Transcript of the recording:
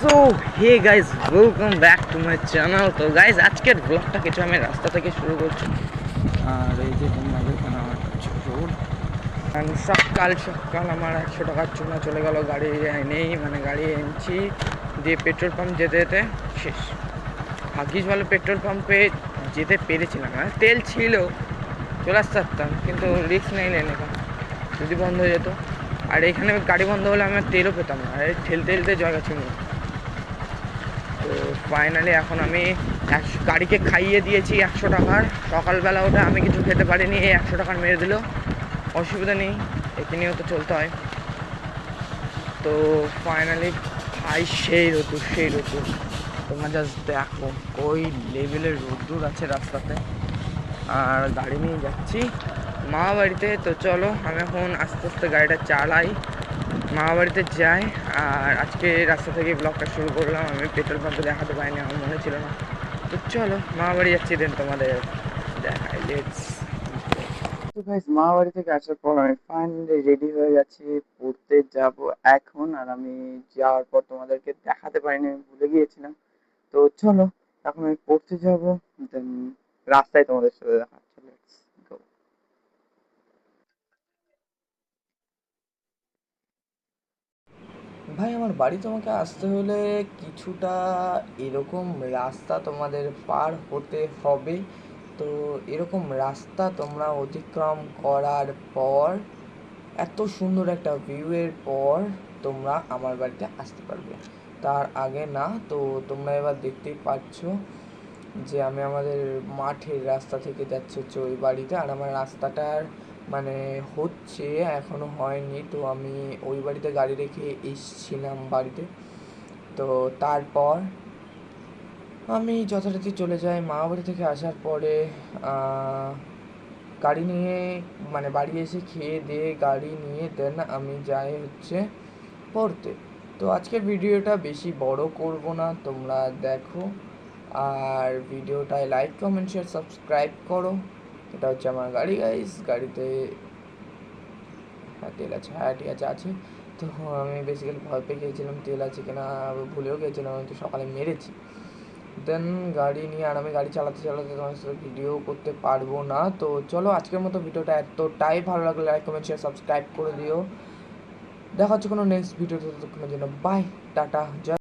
So hey guys, welcome back to my channel. তো guys, আজকের ব্লগটা কিছু আমি রাস্তা থেকে শুরু করছি। আর এই যে তোমরা এখানে আমার রোড, সকাল সকাল আমার 100 টাকার জন্য চলে গেল। গাড়ি নেই, মানে গাড়ি এনেছি দিয়ে পেট্রোল পাম্প যেতে যেতে শেষ। ভাগ্যিস ভালো পেট্রোল পাম্পে যেতে পেরেছিলাম, মানে তেল ছিল, চলে আসতে পারতাম, কিন্তু রিস্ক নেই এখানে, যদি বন্ধ হয়ে যেত। আর এখানে গাড়ি বন্ধ হলে আমি তেলও পেতাম না, ঠেলতে ঠেলতে জায়গা ছিল। তো ফাইনালি এখন আমি গাড়িকে খাইয়ে দিয়েছি 100 টাকার। সকালবেলা ওটা আমি কিছু খেতে পারিনি, এই 100 টাকার মেরে দিল। অসুবিধা নেই, একে নিয়েও তো চলতে হয়। তো ফাইনালি ভাই সেই রোদ্দুর তোমরা জাস্ট দেখো ওই লেভেলের রোদ্দুর আছে রাস্তাতে। আর গাড়ি নিয়ে যাচ্ছি মামা বাড়িতে। তো চলো আমি এখন আস্তে আস্তে গাড়িটা চালাই, মামা বাড়িতে যাই। আর আজকে রাস্তা থেকে ব্লগটা শুরু করলাম, আমি পেট্রোল পাম্পে দেখাতে পারিনি, আমার মনে ছিল না। তো চলো মামা বাড়ি যাচ্ছি, দেন তোমাদের দেখাই। লেটস তো গাইস, মামা বাড়ি থেকে আসার পর আমি ফাইনালি রেডি হয়ে গেছি, পড়তে যাব এখন। আর আমি যাওয়ার পর তোমাদেরকে দেখাতে পারিনি, আমি ভুলে গিয়েছিলাম। তো চলো এখন আমি পড়তে যাব, দেন রাস্তায় তোমাদের সাথে দেখা হচ্ছে। Let's go. ভাই, আমার বাড়ি তোমাকে আসতে হলে কিছুটা এরকম রাস্তা তোমাদের পার হতে হবে। তো এরকম রাস্তা তোমরা অতিক্রম করার পর, এত সুন্দর একটা ভিউয়ের পর তোমরা আমার বাড়িতে আসতে পারবে, তার আগে না। তো তোমরা এবার দেখতেই পাচ্ছ যে আমি আমাদের মাঠের রাস্তা থেকে যাচ্ছি হচ্ছে ওই বাড়িতে। আর আমার রাস্তাটার মানে হচ্ছে, এখনো হয়নি। তো আমি ওই বাড়িতে গাড়ি রেখে এসছিলাম বাড়িতে। তো তারপর আমি যথারীতি চলে যাই মামা বাড়ি থেকে আসার পরে। গাড়ি নিয়ে মানে বাড়ি এসে খেয়ে দিয়ে গাড়ি নিয়ে দেন আমি যাই হচ্ছে পড়তে। তো আজকের ভিডিওটা বেশি বড় করব না, তোমরা দেখো। আর ভিডিওটায় লাইক কমেন্ট শেয়ার সাবস্ক্রাইব করো। এটা হচ্ছে আমার গাড়ি গাইস, গাড়িতে হ্যাঁ তেল আছে, হ্যাঁ ঠিক আছে আছে। তো আমি বেসিক্যালি ভয় পেয়ে গিয়েছিলাম তেল আছে কিনা, ভুলেও গিয়েছিলাম, আমি তো সকালে মেরেছি। দেন গাড়ি নিয়ে, আর আমি গাড়ি চালাতে চালাতে তোমার সাথে ভিডিও করতে পারবো না। তো চলো আজকের মতো ভিডিওটা এতটাই ভালো লাগলে লাইক কমেন্ট শেয়ার সাবস্ক্রাইব করে দিও। দেখা হচ্ছে কোনো নেক্সট ভিডিওতে, ততক্ষণের জন্য বাই, টাটা, জয়।